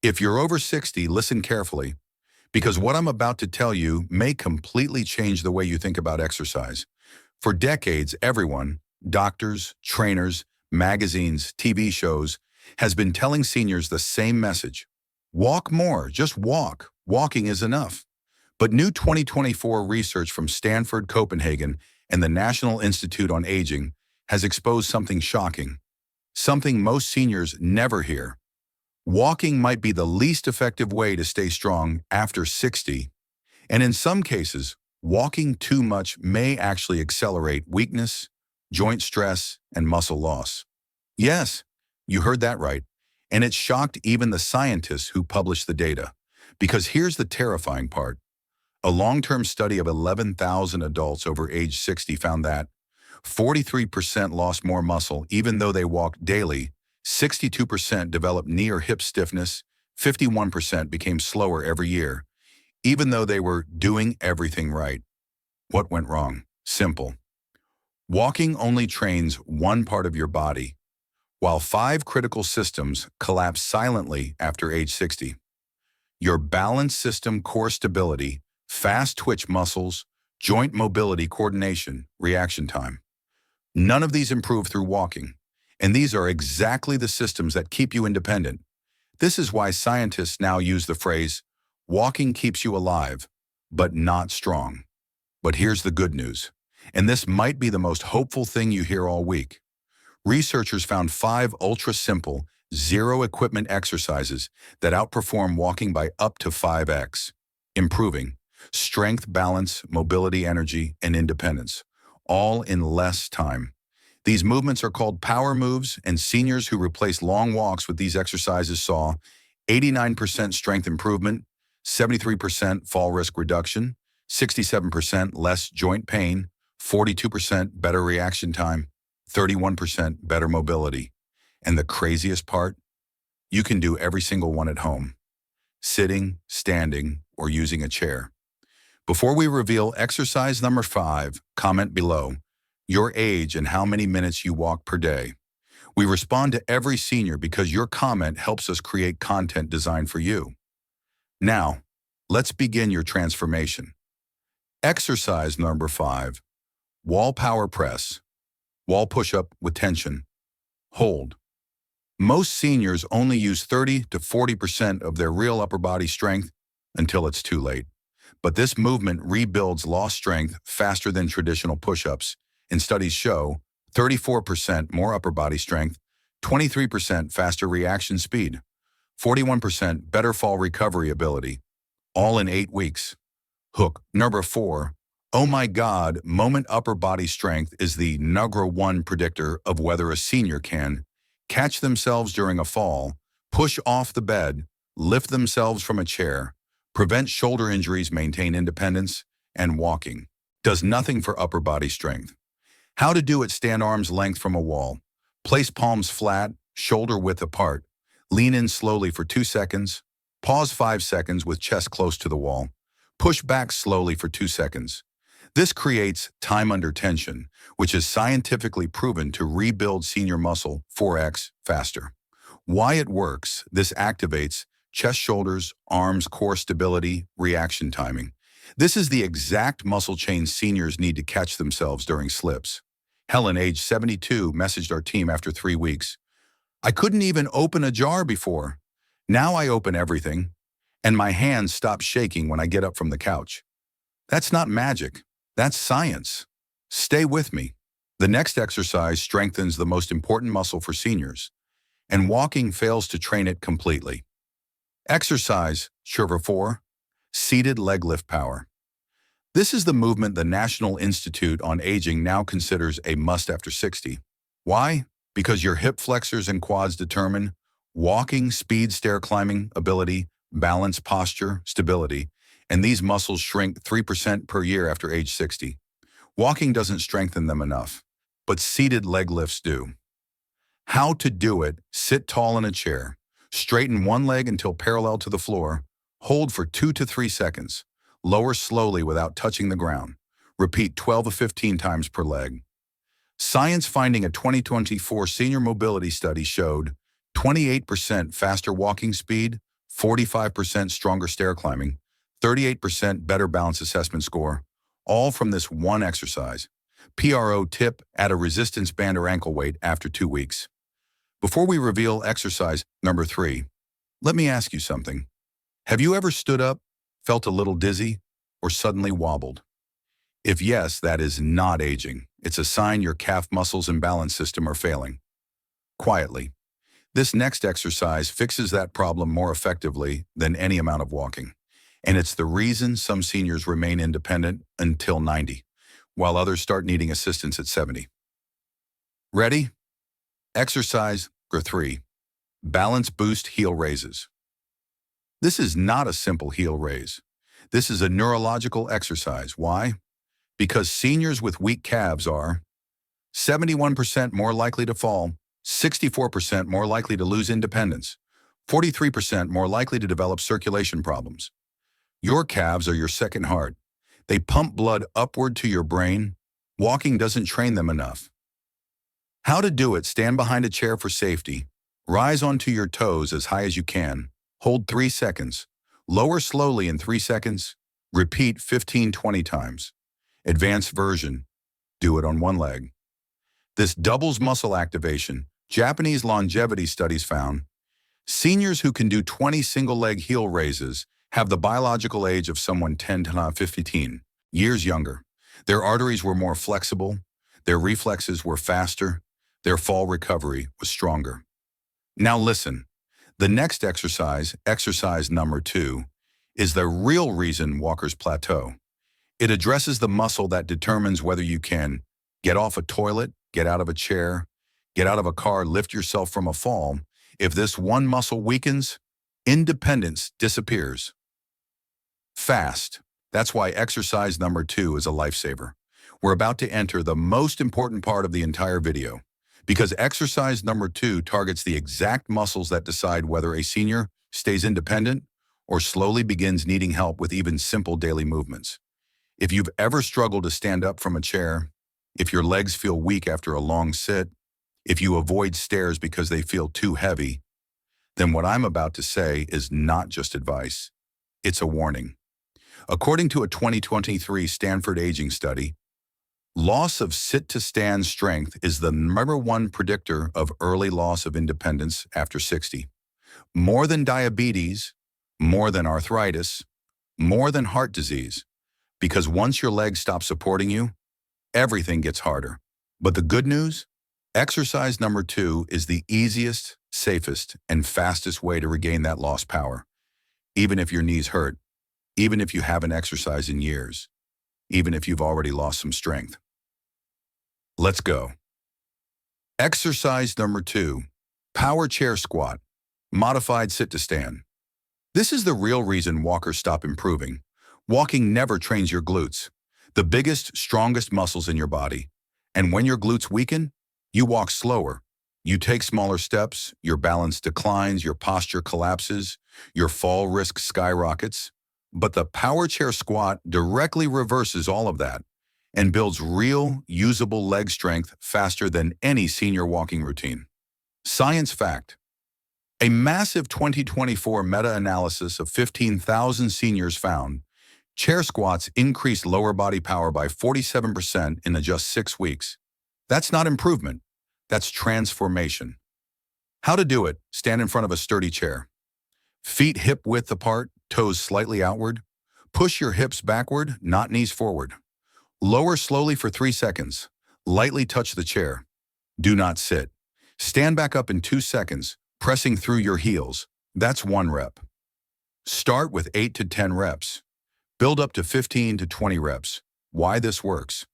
If you're over 60, listen carefully, because what I'm about to tell you may completely change the way you think about exercise. For decades, everyone, doctors, trainers, magazines, TV shows, has been telling seniors the same message. Walk more, just walk. Walking is enough. But new 2024 research from Stanford, Copenhagen, and the National Institute on Aging has exposed something shocking, something most seniors never hear. Walking might be the least effective way to stay strong after 60, and in some cases, walking too much may actually accelerate weakness, joint stress, and muscle loss. Yes, you heard that right, and it shocked even the scientists who published the data. Because here's the terrifying part. A long-term study of 11,000 adults over age 60 found that 43% lost more muscle even though they walked daily, 62% developed knee or hip stiffness, 51% became slower every year, even though they were doing everything right. What went wrong? Simple. Walking only trains one part of your body, while 5 critical systems collapse silently after age 60. Your balance system, core stability, fast twitch muscles, joint mobility, coordination, reaction time. None of these improve through walking, and these are exactly the systems that keep you independent. This is why scientists now use the phrase, walking keeps you alive, but not strong. But here's the good news, and this might be the most hopeful thing you hear all week. Researchers found 5 ultra-simple, zero-equipment exercises that outperform walking by up to 5x, improving strength, balance, mobility, energy, and independence, all in less time. These movements are called power moves, and seniors who replaced long walks with these exercises saw 89% strength improvement, 73% fall risk reduction, 67% less joint pain, 42% better reaction time, 31% better mobility. And the craziest part? You can do every single one at home, sitting, standing, or using a chair. Before we reveal exercise number 5, comment below your age and how many minutes you walk per day. We respond to every senior because your comment helps us create content designed for you. Now, let's begin your transformation. Exercise number 5, wall power press, wall push-up with tension. Hold. Most seniors only use 30 to 40% of their real upper body strength until it's too late. But this movement rebuilds lost strength faster than traditional push-ups, and studies show 34% more upper body strength, 23% faster reaction speed, 41% better fall recovery ability, all in 8 weeks. Hook number 4. Oh my God, moment upper body strength is the #1 predictor of whether a senior can catch themselves during a fall, push off the bed, lift themselves from a chair, prevent shoulder injuries, maintain independence, and walking. Does nothing for upper body strength. How to do it: stand arm's length from a wall. Place palms flat, shoulder width apart. Lean in slowly for 2 seconds. Pause 5 seconds with chest close to the wall. Push back slowly for 2 seconds. This creates time under tension, which is scientifically proven to rebuild senior muscle 4x faster. Why it works: this activates chest, shoulders, arms, core stability, reaction timing. This is the exact muscle chain seniors need to catch themselves during slips. Helen, age 72, messaged our team after 3 weeks. I couldn't even open a jar before. Now I open everything, and my hands stop shaking when I get up from the couch. That's not magic. That's science. Stay with me. The next exercise strengthens the most important muscle for seniors, and walking fails to train it completely. Exercise number 4, seated leg lift power. This is the movement the National Institute on Aging now considers a must after 60. Why? Because your hip flexors and quads determine walking, speed, stair climbing, ability, balance, posture, stability, and these muscles shrink 3% per year after age 60. Walking doesn't strengthen them enough, but seated leg lifts do. How to do it: sit tall in a chair. Straighten one leg until parallel to the floor. Hold for 2 to 3 seconds. Lower slowly without touching the ground. Repeat 12 to 15 times per leg. Science finding: a 2024 senior mobility study showed 28% faster walking speed, 45% stronger stair climbing, 38% better balance assessment score, all from this one exercise. PRO tip: add a resistance band or ankle weight after 2 weeks. Before we reveal exercise number 3, let me ask you something. Have you ever stood up, felt a little dizzy, or suddenly wobbled? If yes, that is not aging. It's a sign your calf muscles and balance system are failing. Quietly. This next exercise fixes that problem more effectively than any amount of walking. And it's the reason some seniors remain independent until 90, while others start needing assistance at 70. Ready? Exercise number 3. Balance boost heel raises. This is not a simple heel raise. This is a neurological exercise. Why? Because seniors with weak calves are 71% more likely to fall, 64% more likely to lose independence, 43% more likely to develop circulation problems. Your calves are your second heart. They pump blood upward to your brain. Walking doesn't train them enough. How to do it: stand behind a chair for safety. Rise onto your toes as high as you can. Hold 3 seconds. Lower slowly in 3 seconds. Repeat 15-20 times. Advanced version: do it on one leg. This doubles muscle activation. Japanese longevity studies found seniors who can do 20 single-leg heel raises have the biological age of someone 10 to 15 years younger. Their arteries were more flexible, their reflexes were faster, their fall recovery was stronger. Now listen, the next exercise, exercise number 2, is the real reason walkers plateau. It addresses the muscle that determines whether you can get off a toilet, get out of a chair, get out of a car, lift yourself from a fall. If this one muscle weakens, independence disappears. Fast. That's why exercise number 2 is a lifesaver. We're about to enter the most important part of the entire video, because exercise number 2 targets the exact muscles that decide whether a senior stays independent or slowly begins needing help with even simple daily movements. If you've ever struggled to stand up from a chair, if your legs feel weak after a long sit, if you avoid stairs because they feel too heavy, then what I'm about to say is not just advice, it's a warning. According to a 2023 Stanford aging study, loss of sit-to-stand strength is the #1 predictor of early loss of independence after 60. More than diabetes, more than arthritis, more than heart disease. Because once your legs stop supporting you, everything gets harder. But the good news? Exercise number 2 is the easiest, safest, and fastest way to regain that lost power. Even if your knees hurt, even if you haven't exercised in years, even if you've already lost some strength. Let's go. Exercise number 2, power chair squat, modified sit-to-stand. This is the real reason walkers stop improving. Walking never trains your glutes, the biggest, strongest muscles in your body. And when your glutes weaken, you walk slower. You take smaller steps, your balance declines, your posture collapses, your fall risk skyrockets. But the power chair squat directly reverses all of that and builds real, usable leg strength faster than any senior walking routine. Science fact: a massive 2024 meta-analysis of 15,000 seniors found chair squats increased lower body power by 47% in just 6 weeks. That's not improvement, that's transformation. How to do it: stand in front of a sturdy chair. Feet hip-width apart, toes slightly outward. Push your hips backward, not knees forward. Lower slowly for 3 seconds. Lightly touch the chair. Do not sit. Stand back up in 2 seconds, pressing through your heels. That's 1 rep. Start with 8 to 10 reps. Build up to 15 to 20 reps. Why this works?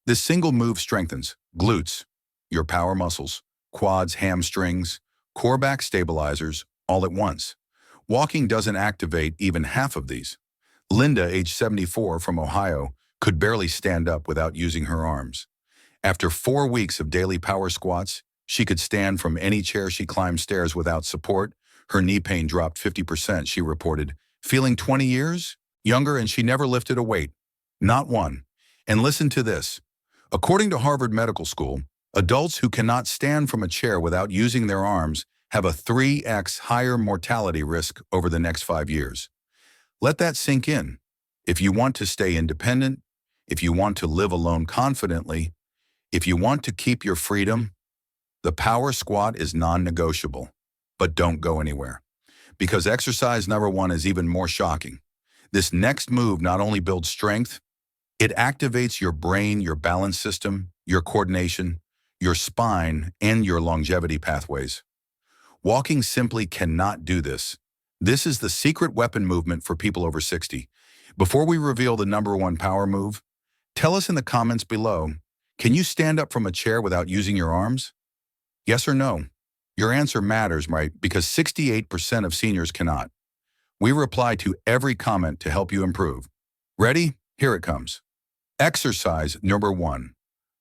This single move strengthens glutes, your power muscles, quads, hamstrings, core back stabilizers, all at once. Walking doesn't activate even half of these. Linda, age 74, from Ohio, could barely stand up without using her arms. After 4 weeks of daily power squats, she could stand from any chair. She climbed stairs without support. Her knee pain dropped 50%, she reported. Feeling 20 years younger, and she never lifted a weight. Not one. And listen to this. According to Harvard Medical School, adults who cannot stand from a chair without using their arms have a 3x higher mortality risk over the next 5 years. Let that sink in. If you want to stay independent, if you want to live alone confidently, if you want to keep your freedom, the power squat is non-negotiable. But don't go anywhere. Because exercise number 1 is even more shocking. This next move not only builds strength, it activates your brain, your balance system, your coordination, your spine, and your longevity pathways. Walking simply cannot do this. This is the secret weapon movement for people over 60. Before we reveal the number 1 power move, tell us in the comments below, can you stand up from a chair without using your arms? Yes or no? Your answer matters, right? Because 68% of seniors cannot. We reply to every comment to help you improve. Ready? Here it comes. Exercise number 1.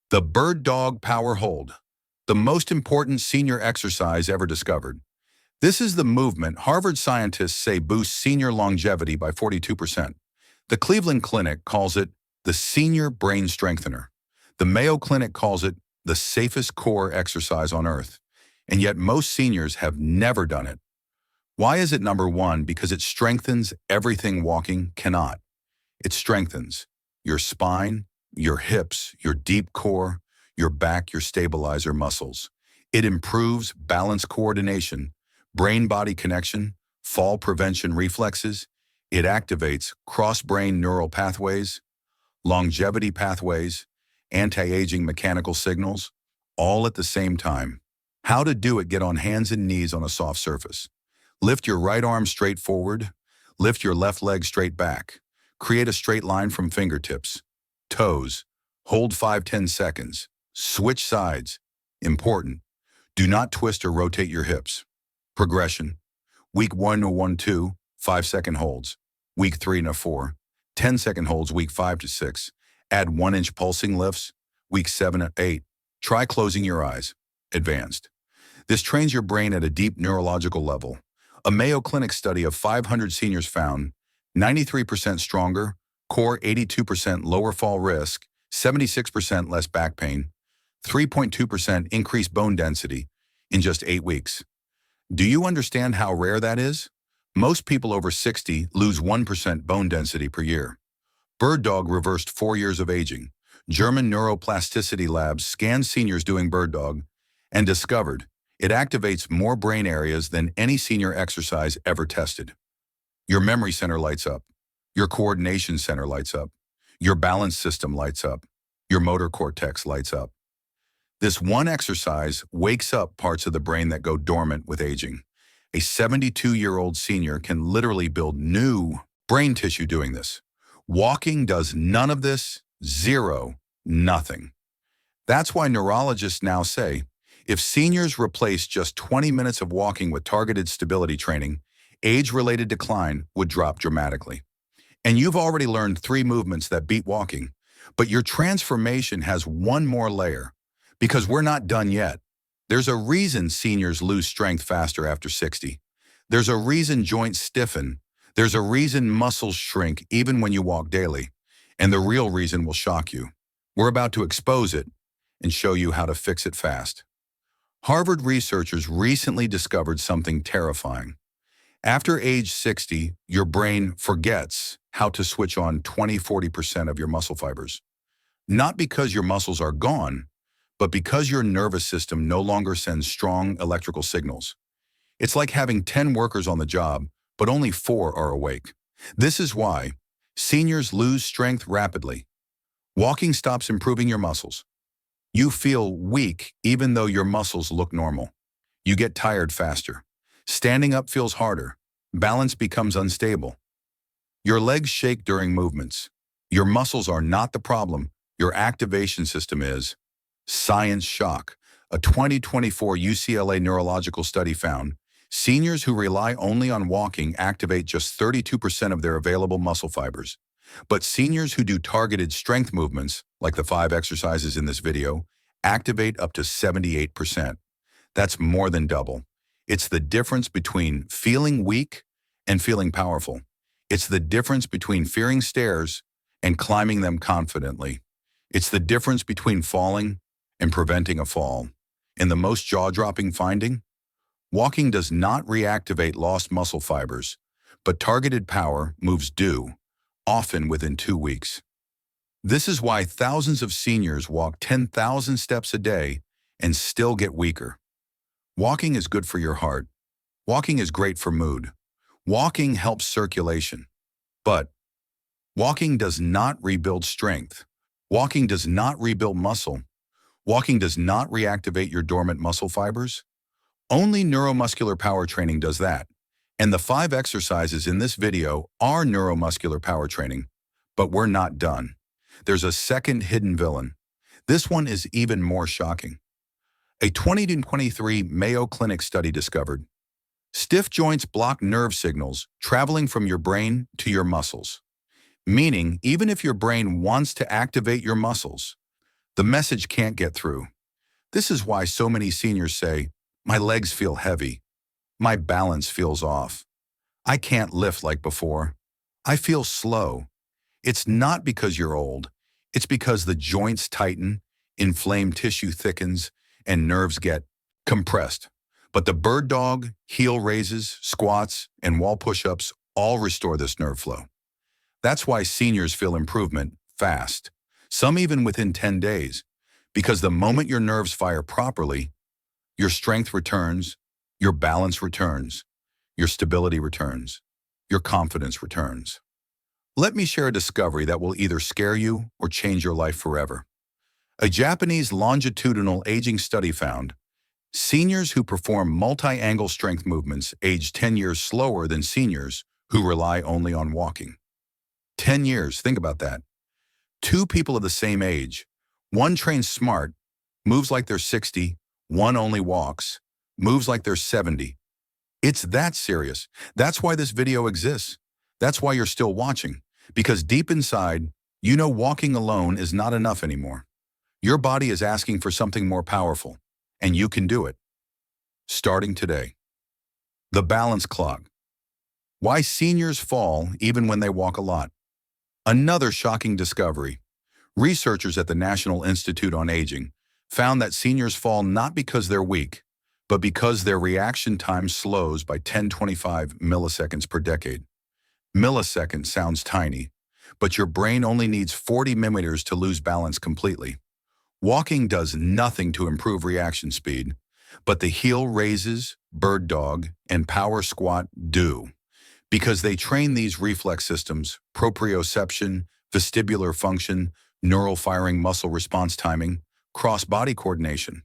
The Bird Dog Power Hold. The most important senior exercise ever discovered. This is the movement Harvard scientists say boosts senior longevity by 42%. The Cleveland Clinic calls it the senior brain strengthener. The Mayo Clinic calls it the safest core exercise on earth. And yet most seniors have never done it. Why is it number 1? Because it strengthens everything walking cannot. It strengthens your spine, your hips, your deep core, your back, your stabilizer muscles. It improves balance coordination, brain-body connection, fall prevention reflexes. It activates cross-brain neural pathways, longevity pathways, anti-aging mechanical signals, all at the same time. How to do it: get on hands and knees on a soft surface. Lift your right arm straight forward. Lift your left leg straight back. Create a straight line from fingertips. Toes. Hold 5-10 seconds. Switch sides. Important. Do not twist or rotate your hips. Progression. Week 1 to 1-2, 5-second holds. Week 3 to 4, 10-second holds. Week 5 to 6. Add 1-inch pulsing lifts. Week 7 to 8. Try closing your eyes. Advanced. This trains your brain at a deep neurological level. A Mayo Clinic study of 500 seniors found 93% stronger, core 82% lower fall risk, 76% less back pain, 3.2% increased bone density in just 8 weeks. Do you understand how rare that is? Most people over 60 lose 1% bone density per year. Bird Dog reversed 4 years of aging. German neuroplasticity labs scanned seniors doing Bird Dog and discovered it activates more brain areas than any senior exercise ever tested. Your memory center lights up. Your coordination center lights up. Your balance system lights up. Your motor cortex lights up. This one exercise wakes up parts of the brain that go dormant with aging. A 72-year-old senior can literally build new brain tissue doing this. Walking does none of this. Zero. Nothing. That's why neurologists now say, if seniors replace just 20 minutes of walking with targeted stability training, age-related decline would drop dramatically. And you've already learned 3 movements that beat walking, but your transformation has one more layer, because we're not done yet. There's a reason seniors lose strength faster after 60. There's a reason joints stiffen. There's a reason muscles shrink even when you walk daily. And the real reason will shock you. We're about to expose it and show you how to fix it fast. Harvard researchers recently discovered something terrifying. After age 60, your brain forgets how to switch on 20–40% of your muscle fibers. Not because your muscles are gone, but because your nervous system no longer sends strong electrical signals. It's like having 10 workers on the job, but only 4 are awake. This is why seniors lose strength rapidly. Walking stops improving your muscles. You feel weak even though your muscles look normal. You get tired faster. Standing up feels harder. Balance becomes unstable. Your legs shake during movements. Your muscles are not the problem. Your activation system is. Science shock. A 2024 UCLA neurological study found seniors who rely only on walking activate just 32% of their available muscle fibers. But seniors who do targeted strength movements, like the 5 exercises in this video, activate up to 78%. That's more than double. It's the difference between feeling weak and feeling powerful. It's the difference between fearing stairs and climbing them confidently. It's the difference between falling and preventing a fall. And the most jaw-dropping finding? Walking does not reactivate lost muscle fibers, but targeted power moves do, often within 2 weeks. This is why thousands of seniors walk 10,000 steps a day and still get weaker. Walking is good for your heart. Walking is great for mood. Walking helps circulation. But walking does not rebuild strength. Walking does not rebuild muscle. Walking does not reactivate your dormant muscle fibers. Only neuromuscular power training does that. And the 5 exercises in this video are neuromuscular power training. But we're not done. There's a second hidden villain. This one is even more shocking. A 2023 Mayo Clinic study discovered stiff joints block nerve signals traveling from your brain to your muscles. Meaning, even if your brain wants to activate your muscles, the message can't get through. This is why so many seniors say, "My legs feel heavy. My balance feels off. I can't lift like before. I feel slow." It's not because you're old. It's because the joints tighten, inflamed tissue thickens, and nerves get compressed. But the bird dog, heel raises, squats, and wall push-ups all restore this nerve flow. That's why seniors feel improvement fast, some even within 10 days, because the moment your nerves fire properly, your strength returns, your balance returns, your stability returns, your confidence returns. Let me share a discovery that will either scare you or change your life forever. A Japanese longitudinal aging study found seniors who perform multi-angle strength movements age 10 years slower than seniors who rely only on walking. 10 years, think about that. 2 people of the same age, one trains smart, moves like they're 60, one only walks, moves like they're 70. It's that serious. That's why this video exists. That's why you're still watching. Because deep inside, you know walking alone is not enough anymore. Your body is asking for something more powerful, and you can do it. Starting today. The balance clog. Why seniors fall even when they walk a lot. Another shocking discovery. Researchers at the National Institute on Aging found that seniors fall not because they're weak, but because their reaction time slows by 10-25 milliseconds per decade. Millisecond sounds tiny, but your brain only needs 40 millimeters to lose balance completely. Walking does nothing to improve reaction speed, but the heel raises, bird dog, and power squat do. Because they train these reflex systems, proprioception, vestibular function, neural firing muscle response timing, cross-body coordination.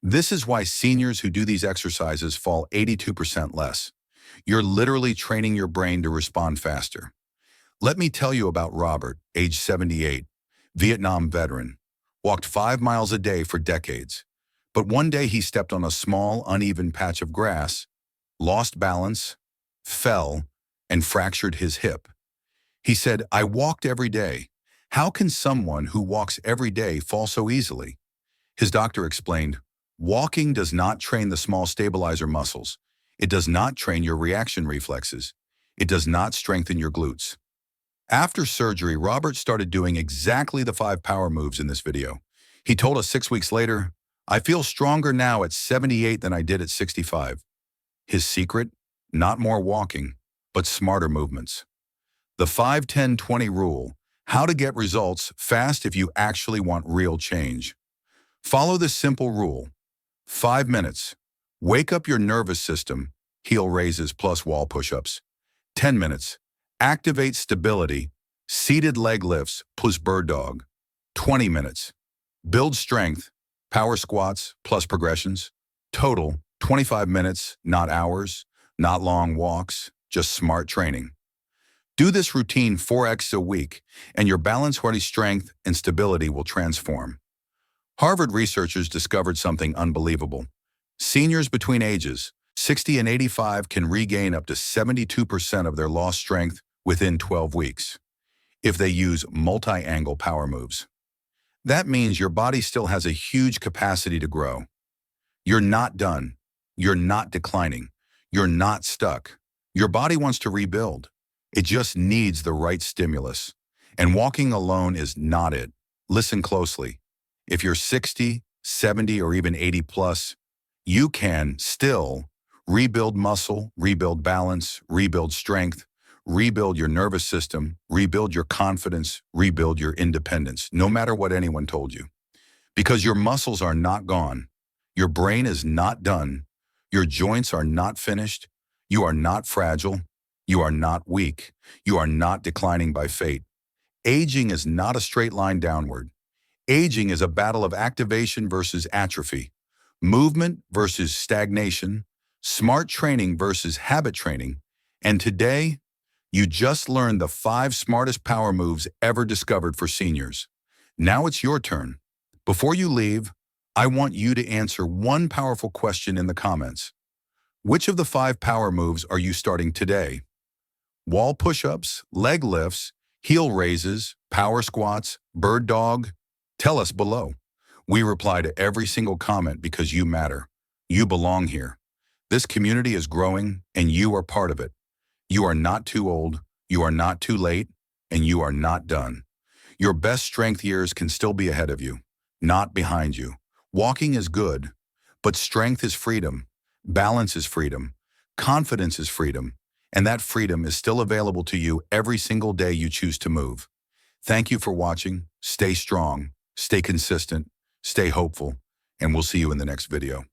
This is why seniors who do these exercises fall 82% less. You're literally training your brain to respond faster. Let me tell you about Robert, age 78, Vietnam veteran, walked 5 miles a day for decades. But one day he stepped on a small, uneven patch of grass, lost balance, fell, and fractured his hip. He said, "I walked every day. How can someone who walks every day fall so easily?" His doctor explained, "Walking does not train the small stabilizer muscles. It does not train your reaction reflexes. It does not strengthen your glutes." After surgery, Robert started doing exactly the 5 power moves in this video. He told us 6 weeks later, "I feel stronger now at 78 than I did at 65. His secret? Not more walking, but smarter movements. The 5-10-20 rule, how to get results fast if you actually want real change. Follow this simple rule. 5 minutes. Wake up your nervous system, heel raises plus wall push-ups. 10 minutes. Activate stability, seated leg lifts plus bird dog. 20 minutes. Build strength, power squats plus progressions. Total, 25 minutes, not hours, not long walks, just smart training. Do this routine 4x a week, and your balance-ready strength and stability will transform. Harvard researchers discovered something unbelievable. Seniors between ages 60 and 85 can regain up to 72% of their lost strength within 12 weeks if they use multi-angle power moves. That means your body still has a huge capacity to grow. You're not done. You're not declining. You're not stuck. Your body wants to rebuild. It just needs the right stimulus. And walking alone is not it. Listen closely. If you're 60, 70, or even 80 plus, you can still Rebuild muscle, rebuild balance, rebuild strength, rebuild your nervous system, rebuild your confidence, rebuild your independence, no matter what anyone told you. Because your muscles are not gone. Your brain is not done. Your joints are not finished. You are not fragile. You are not weak. You are not declining by fate. Aging is not a straight line downward. Aging is a battle of activation versus atrophy, movement versus stagnation, smart training versus habit training. And today, you just learned the 5 smartest power moves ever discovered for seniors. Now it's your turn. Before you leave, I want you to answer one powerful question in the comments. Which of the 5 power moves are you starting today? Wall push-ups, leg lifts, heel raises, power squats, bird dog? Tell us below. We reply to every single comment because you matter. You belong here. This community is growing and you are part of it. You are not too old, you are not too late, and you are not done. Your best strength years can still be ahead of you, not behind you. Walking is good, but strength is freedom. Balance is freedom. Confidence is freedom. And that freedom is still available to you every single day you choose to move. Thank you for watching. Stay strong, stay consistent, stay hopeful, and we'll see you in the next video.